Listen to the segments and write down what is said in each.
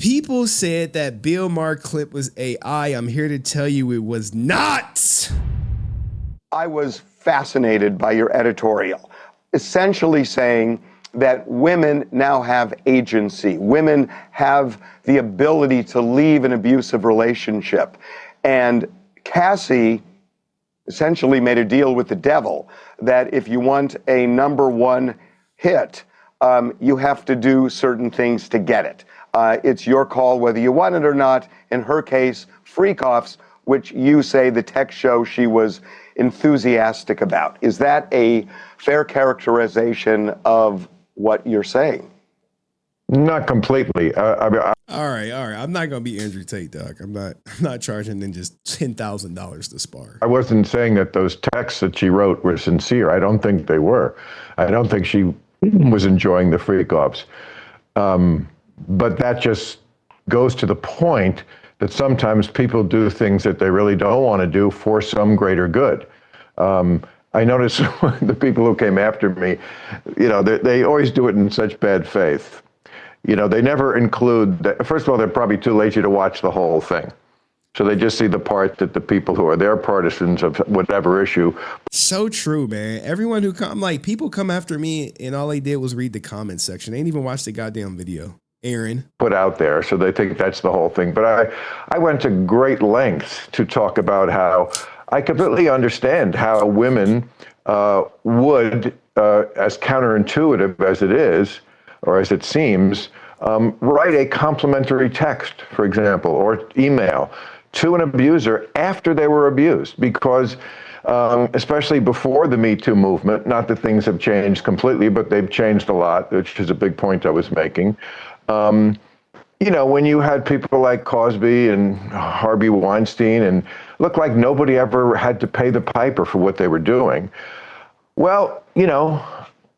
People said that Bill Maher clip was AI. I'm here to tell you it was not. I was fascinated by your editorial, essentially saying that women now have agency. Women have the ability to leave an abusive relationship. And Cassie essentially made a deal with the devil that if you want a #1 hit, you have to do certain things to get it. It's your call whether you want it or not. In her case, freak-offs, which you say the text show she was enthusiastic about. Is that a fair characterization of what you're saying? Not completely. All right. I'm not gonna be Andrew Tate, Doc. I'm not charging them just $10,000 to spar. I wasn't saying that those texts that she wrote were sincere. I don't think they were. I don't think she was enjoying the freak-offs. But that just goes to the point that sometimes people do things that they really don't want to do for some greater good. I notice the people who came after me, they always do it in such bad faith. They never include, first of all, they're probably too lazy to watch the whole thing. So they just see the part that the people who are their partisans of whatever issue. So true, man. Everyone who people come after me and all they did was read the comment section. They ain't even watched the goddamn video. Aaron. Put out there, so they think that's the whole thing. But I went to great lengths to talk about how I completely understand how women would, as counterintuitive as it is, or as it seems, write a complimentary text, for example, or email to an abuser after they were abused, because especially before the Me Too movement, not that things have changed completely, but they've changed a lot, which is a big point I was making. When you had people like Cosby and Harvey Weinstein and looked like nobody ever had to pay the piper for what they were doing, well,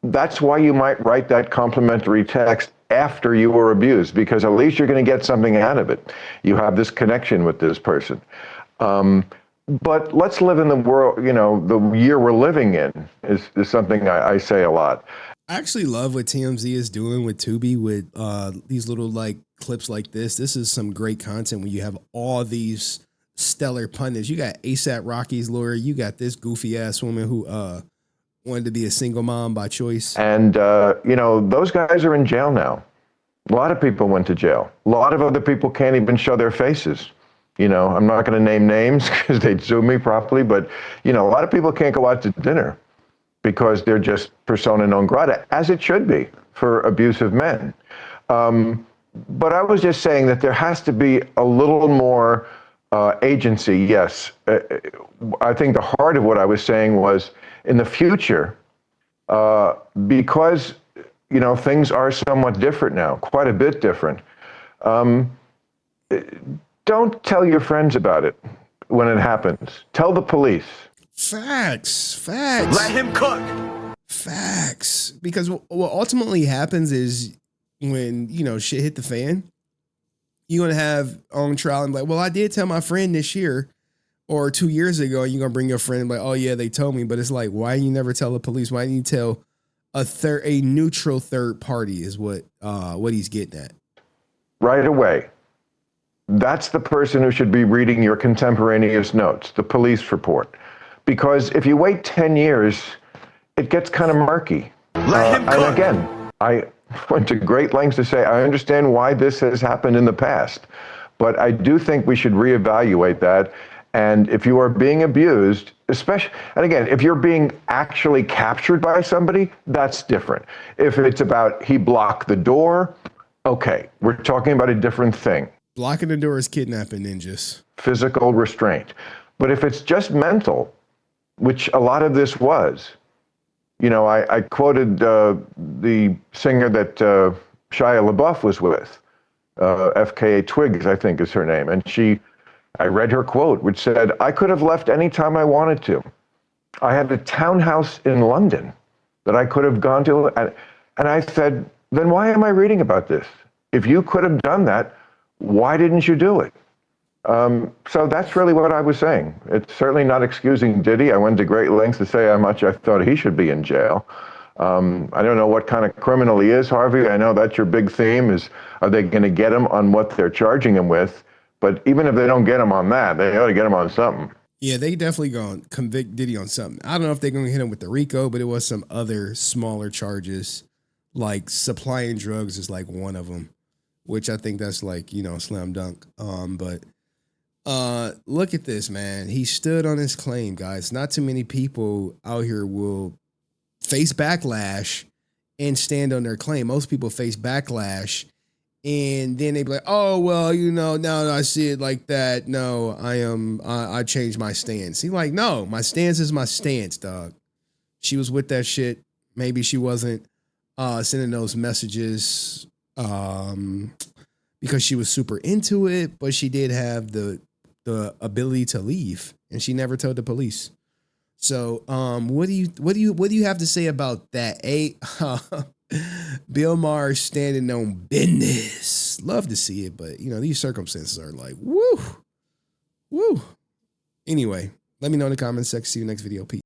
that's why you might write that complimentary text after you were abused, because at least you're going to get something out of it. You have this connection with this person. But let's live in the world, the year we're living in is something I say a lot. I actually love what TMZ is doing with Tubi with these little clips like this. This is some great content when you have all these stellar pundits. You got ASAP Rocky's lawyer. You got this goofy ass woman who wanted to be a single mom by choice. And, those guys are in jail now. A lot of people went to jail. A lot of other people can't even show their faces. I'm not going to name names because they'd sue me properly, but, a lot of people can't go out to dinner because they're just persona non grata, as it should be for abusive men. But I was just saying that there has to be a little more agency, yes. I think the heart of what I was saying was in the future, because, things are somewhat different now, quite a bit different. Don't tell your friends about it when it happens. Tell the police. Facts. Let him cook. Facts. Because what ultimately happens is when, shit hit the fan, you're going to have on trial and be like, well, I did tell my friend this year or 2 years ago, and you're going to bring your friend and be like, oh yeah, they told me. But it's like, why you never tell the police? Why didn't you tell a neutral third party is what he's getting at. Right away. That's the person who should be reading your contemporaneous notes, the police report. Because if you wait 10 years, it gets kind of murky. And again, I went to great lengths to say, I understand why this has happened in the past, but I do think we should reevaluate that. And if you are being abused, especially, and again, if you're being actually captured by somebody, that's different. If it's about he blocked the door, okay, we're talking about a different thing. Blocking the door is kidnapping ninjas. Physical restraint. But if it's just mental, which a lot of this was, I quoted the singer that Shia LaBeouf was with, FKA Twigs, I think is her name. And I read her quote, which said, I could have left any time I wanted to. I had a townhouse in London that I could have gone to. And I said, then why am I reading about this? If you could have done that, why didn't you do it? So that's really what I was saying. It's certainly not excusing Diddy. I went to great lengths to say how much I thought he should be in jail. I don't know what kind of criminal he is, Harvey. I know that's your big theme is, are they going to get him on what they're charging him with? But even if they don't get him on that, they ought to get him on something. Yeah, they definitely going to convict Diddy on something. I don't know if they're going to hit him with the RICO, but it was some other smaller charges, like supplying drugs is like one of them, which I think that's like, slam dunk. But look at this, man. He stood on his claim, guys. Not too many people out here will face backlash and stand on their claim. Most people face backlash and then they be like, oh, well, now that I see it like that, no, I changed my stance. He like, no, my stance is my stance, dog. She was with that shit. Maybe she wasn't sending those messages because she was super into it, but she did have the ability to leave, and she never told the police. So, what do you have to say about that? Bill Maher standing on business. Love to see it, but these circumstances are like, woo. Anyway, let me know in the comments section. See you next video. Peace.